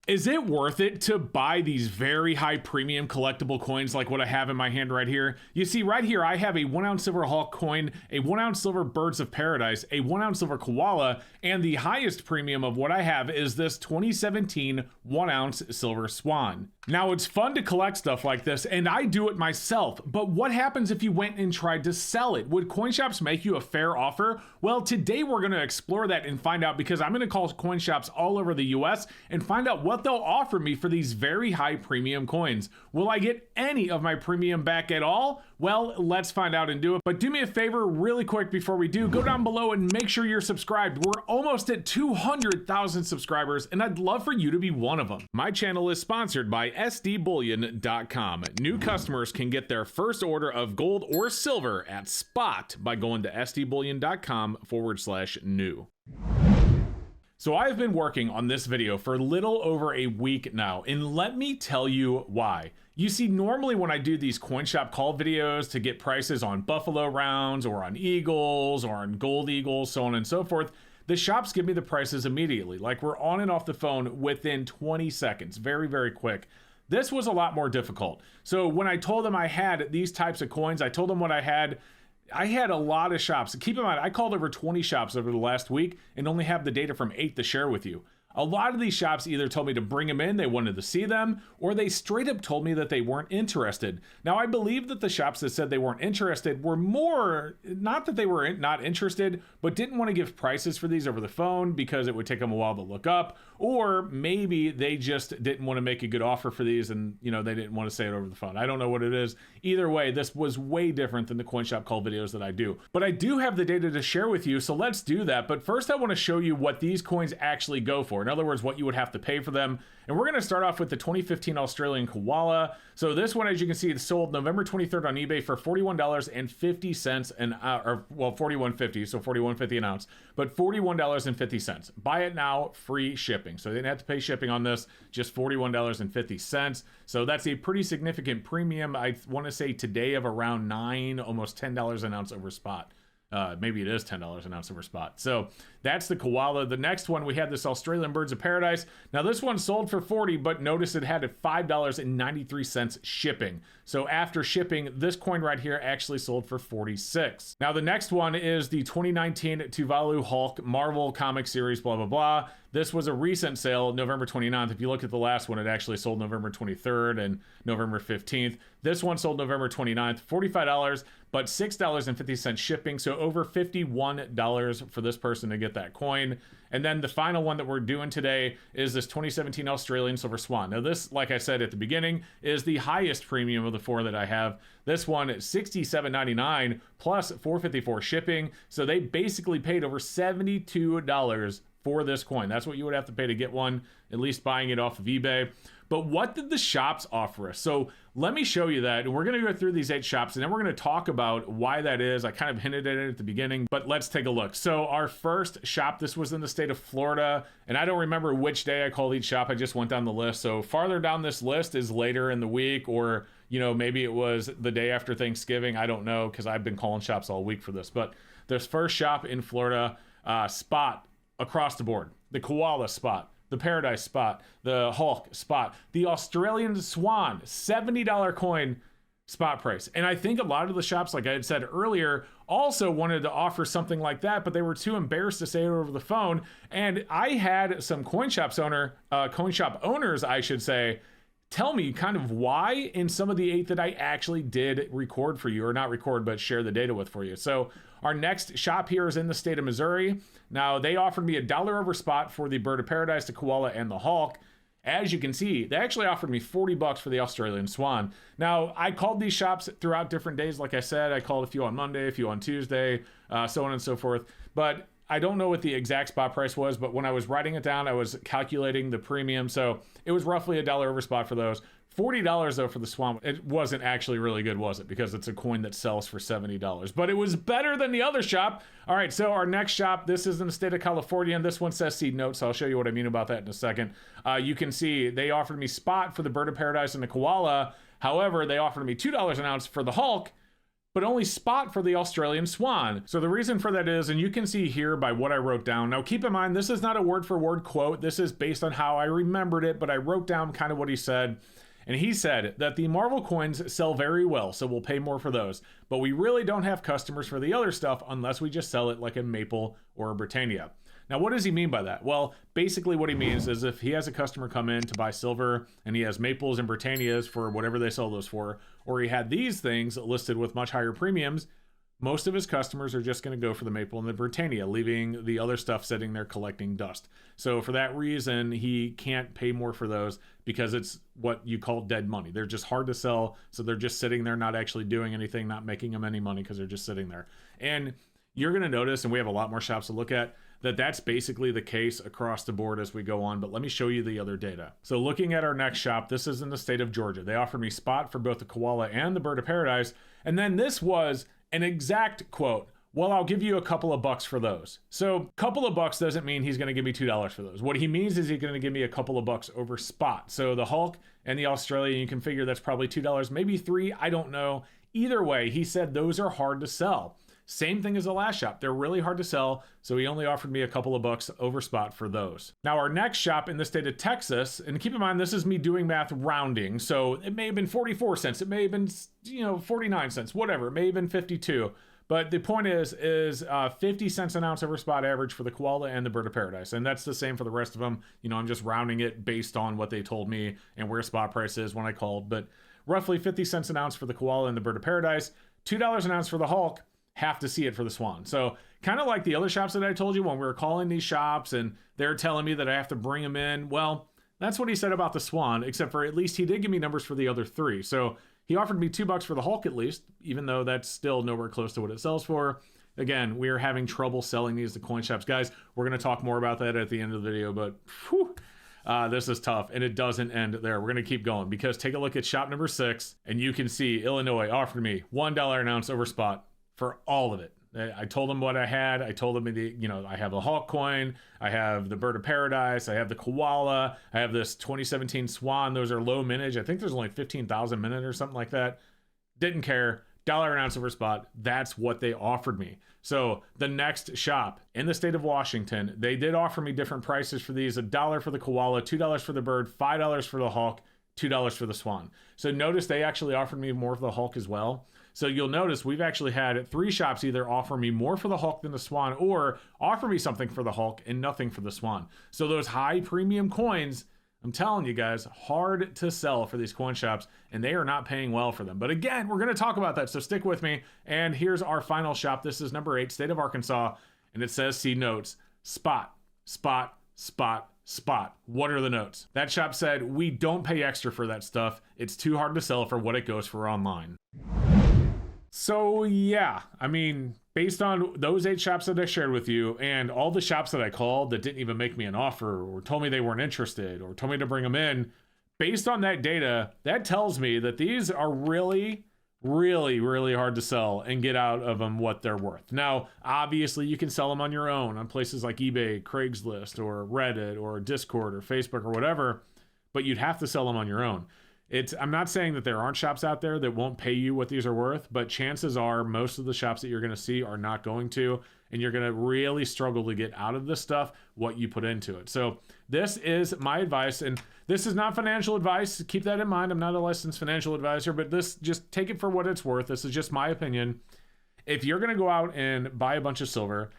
Is it worth it to buy these very high premium collectible coins like what I have in my hand right here? You see right here, I have a 1 ounce silver Hulk coin, a 1 ounce silver Birds of Paradise, a 1 ounce silver Koala, and the highest premium of what I have is this 2017 1 ounce silver Swan. Now it's fun to collect stuff like this, and I do it myself, but what happens if you went and tried to sell it? Would coin shops make you a fair offer? Well, today we're gonna explore that and find out, because I'm gonna call coin shops all over the US and find out what they'll offer me for these very high premium coins. Will I get any of my premium back at all? Well, let's find out and do it. But do me a favor really quick before we do, go down below and make sure you're subscribed. We're almost at 200,000 subscribers, and I'd love for you to be one of them. My channel is sponsored by sdbullion.com. New customers can get their first order of gold or silver at spot by going to sdbullion.com/new. So I've been working on this video for a little over a week now, and let me tell you why. You see, normally when I do these coin shop call videos to get prices on Buffalo rounds or on Eagles or on Gold Eagles, so on and so forth, the shops give me the prices immediately. Like, we're on and off the phone within 20 seconds, very, very quick. This was a lot more difficult. So when I told them I had these types of coins, I told them what I had a lot of shops. Keep in mind, I called over 20 shops over the last week and only have the data from 8 to share with you. A lot of these shops either told me to bring them in, they wanted to see them, or they straight up told me that they weren't interested. Now, I believe that the shops that said they weren't interested were more, not that they were not interested, but didn't want to give prices for these over the phone because it would take them a while to look up, or maybe they just didn't want to make a good offer for these and, you know, they didn't want to say it over the phone. I don't know what it is. Either way, this was way different than the coin shop call videos that I do. But I do have the data to share with you, so let's do that. But first I want to show you what these coins actually go for. In other words, what you would have to pay for them. And we're going to start off with the 2015 Australian Koala. So this one, as you can see, it sold November 23rd on eBay for $41.50 an ounce, or well, $41.50, so $41.50 an ounce, but $41.50. Buy it now, free shipping. So they didn't have to pay shipping on this, just $41.50. So that's a pretty significant premium. I want to say today of around $9, almost $10 an ounce over spot. Maybe it is $10 an ounce over spot. So that's the Koala. The next one, we had this Australian Birds of Paradise. Now this one sold for $40, but notice it had a $5.93 shipping. So after shipping, this coin right here actually sold for $46. Now the next one is the 2019 Tuvalu Hulk Marvel comic series, blah, blah, blah. This was a recent sale, November 29th. If you look at the last one, it actually sold November 23rd and November 15th. This one sold November 29th, $45, but $6.50 shipping. So over $51 for this person to get that coin. And then the final one that we're doing today is this 2017 Australian Silver Swan. Now this, like I said at the beginning, is the highest premium of the four that I have. This one is $67.99 plus $4.54 shipping. So they basically paid over $72 for this coin. That's what you would have to pay to get one, at least buying it off of eBay. But what did the shops offer us? So let me show you that. And we're going to go through these 8 shops and then we're going to talk about why that is. I kind of hinted at it at the beginning, but let's take a look. So our first shop, this was in the state of Florida, and I don't remember which day I called each shop. I just went down the list. So farther down this list is later in the week, or, you know, maybe it was the day after Thanksgiving. I don't know, because I've been calling shops all week for this. But this first shop in Florida, spot across the board, the Koala spot, the Paradise spot, the Hulk spot, the Australian Swan, $70 coin spot price. And I think a lot of the shops, like I had said earlier, also wanted to offer something like that, but they were too embarrassed to say it over the phone. And I had some coin shop owners, I should say, tell me kind of why in some of the 8 that I actually did record for you, or not record, but share the data with for you. So our next shop here is in the state of Missouri. Now they offered me $1 over spot for the Bird of Paradise, the Koala, and the Hulk. As you can see, they actually offered me $40 for the Australian Swan. Now, I called these shops throughout different days. Like I said, I called a few on Monday, a few on Tuesday, so on and so forth. But I don't know what the exact spot price was, but when I was writing it down, I was calculating the premium. So it was roughly $1 over spot for those. $40 though for the Swan. It wasn't actually really good, was it? Because it's a coin that sells for $70, but it was better than the other shop. All right, so our next shop, this is in the state of California, and this one says seed note, so I'll show you what I mean about that in a second. You can see they offered me spot for the Bird of Paradise and the Koala. However, they offered me $2 an ounce for the Hulk, but only spot for the Australian swan. So the reason for that is, and you can see here by what I wrote down. Now keep in mind, this is not a word for word quote. This is based on how I remembered it, but I wrote down kind of what he said. And he said that the Marvel coins sell very well, so we'll pay more for those. But we really don't have customers for the other stuff unless we just sell it like a Maple or a Britannia. Now, what does he mean by that? Well, basically what he means is if he has a customer come in to buy silver and he has Maples and Britannias for whatever they sell those for, or he had these things listed with much higher premiums, most of his customers are just going to go for the Maple and the Britannia, leaving the other stuff sitting there collecting dust. So for that reason, he can't pay more for those because it's what you call dead money. They're just hard to sell, so they're just sitting there not actually doing anything, not making them any money because they're just sitting there. And you're going to notice, and we have a lot more shops to look at, that that's basically the case across the board as we go on, but let me show you the other data. So looking at our next shop, this is in the state of Georgia. They offered me spot for both the koala and the bird of paradise, and then this was an exact quote. Well, I'll give you a couple of bucks for those. So couple of bucks doesn't mean he's going to give me $2 for those. What he means is he's going to give me a couple of bucks over spot. So the Hulk and the Australian, you can figure that's probably $2, maybe $3, I don't know. Either way, he said those are hard to sell. Same thing as the last shop. They're really hard to sell, so he only offered me a couple of bucks over spot for those. Now, our next shop in the state of Texas, and keep in mind, this is me doing math rounding, so it may have been 44 cents, it may have been, 49 cents, whatever, it may have been 52. But the point is 50 cents an ounce over spot average for the koala and the bird of paradise. And that's the same for the rest of them. I'm just rounding it based on what they told me and where spot price is when I called. But roughly 50 cents an ounce for the koala and the bird of paradise, $2 an ounce for the Hulk, have to see it for the swan. So kind of like the other shops that I told you when we were calling these shops and they're telling me that I have to bring them in. Well, that's what he said about the swan, except for at least he did give me numbers for the other three. So he offered me $2 for the Hulk at least, even though that's still nowhere close to what it sells for. Again, we are having trouble selling these to coin shops. Guys, we're going to talk more about that at the end of the video, but whew, this is tough, and it doesn't end there. We're going to keep going because take a look at shop number 6, and you can see Illinois offered me $1 an ounce over spot for all of it. I told them what I had. I told them, I have a Hulk coin, I have the bird of paradise, I have the koala, I have this 2017 swan. Those are low mintage. I think there's only 15,000 minute or something like that. Didn't care. $1 an ounce over spot. That's what they offered me. So the next shop in the state of Washington, they did offer me different prices for these. $1 for the koala, $2 for the bird, $5 for the Hulk, $2 for the swan. So notice they actually offered me more for the Hulk as well. So you'll notice we've actually had 3 shops either offer me more for the Hulk than the swan or offer me something for the Hulk and nothing for the swan. So those high premium coins, I'm telling you guys, hard to sell for these coin shops, and they are not paying well for them. But again, we're going to talk about that, so stick with me. And here's our final shop. This is number 8, state of Arkansas, and it says, see notes, spot, spot, spot, spot. What are the notes? That shop said, we don't pay extra for that stuff. It's too hard to sell for what it goes for online. So yeah, based on those 8 shops that I shared with you and all the shops that I called that didn't even make me an offer or told me they weren't interested or told me to bring them in, based on that data, that tells me that these are really, really, really hard to sell and get out of them what they're worth. Now, obviously you can sell them on your own on places like eBay, Craigslist, or Reddit, or Discord, or Facebook, or whatever, but you'd have to sell them on your own. I'm not saying that there aren't shops out there that won't pay you what these are worth, but chances are most of the shops that you're going to see are not going to, and you're going to really struggle to get out of this stuff what you put into it. So this is my advice, and this is not financial advice. Keep that in mind. I'm not a licensed financial advisor, but just take it for what it's worth. This is just my opinion. If you're going to go out and buy a bunch of silver,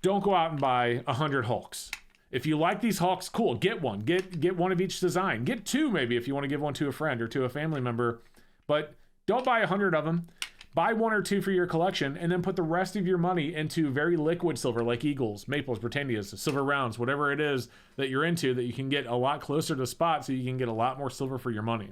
don't go out and buy 100 Hulks. If you like these Hulks, cool, get one. Get one of each design. Get 2 maybe if you want to give one to a friend or to a family member. But don't buy 100 of them. Buy 1 or 2 for your collection and then put the rest of your money into very liquid silver like Eagles, Maples, Britannias, silver rounds, whatever it is that you're into that you can get a lot closer to spot so you can get a lot more silver for your money.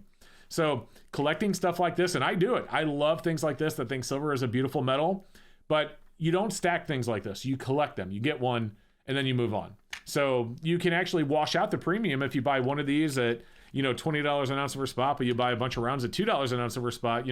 So collecting stuff like this, and I do it. I love things like this. I think silver is a beautiful metal, but you don't stack things like this. You collect them. You get one and then you move on. So you can actually wash out the premium if you buy one of these at, $20 an ounce over spot, but you buy a bunch of rounds at $2 an ounce over spot,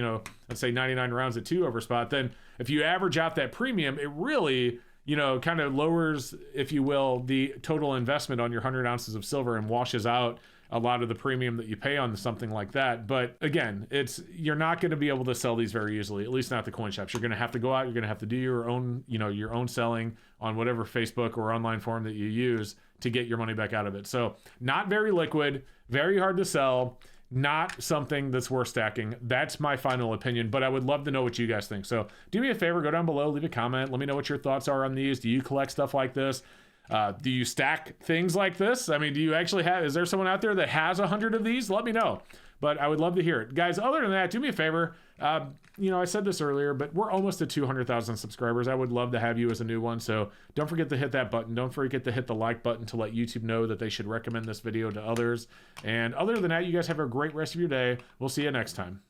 let's say 99 rounds at 2 over spot. Then if you average out that premium, it really, kind of lowers, if you will, the total investment on your 100 ounces of silver and washes out a lot of the premium that you pay on something like that. But again, you're not going to be able to sell these very easily, at least not the coin shops. You're going to have to go out, you're going to have to do your own, your own selling on whatever Facebook or online forum that you use to get your money back out of it. So not very liquid, very hard to sell, not something that's worth stacking. That's my final opinion, but I would love to know what you guys think. So do me a favor, go down below, leave a comment. Let me know what your thoughts are on these. Do you collect stuff like this? Do you stack things like this? I mean, do you actually is there someone out there that has 100 of these? Let me know. But I would love to hear it. Guys, other than that, do me a favor. I said this earlier, but we're almost at 200,000 subscribers. I would love to have you as a new one. So don't forget to hit that button. Don't forget to hit the like button to let YouTube know that they should recommend this video to others. And other than that, you guys have a great rest of your day. We'll see you next time.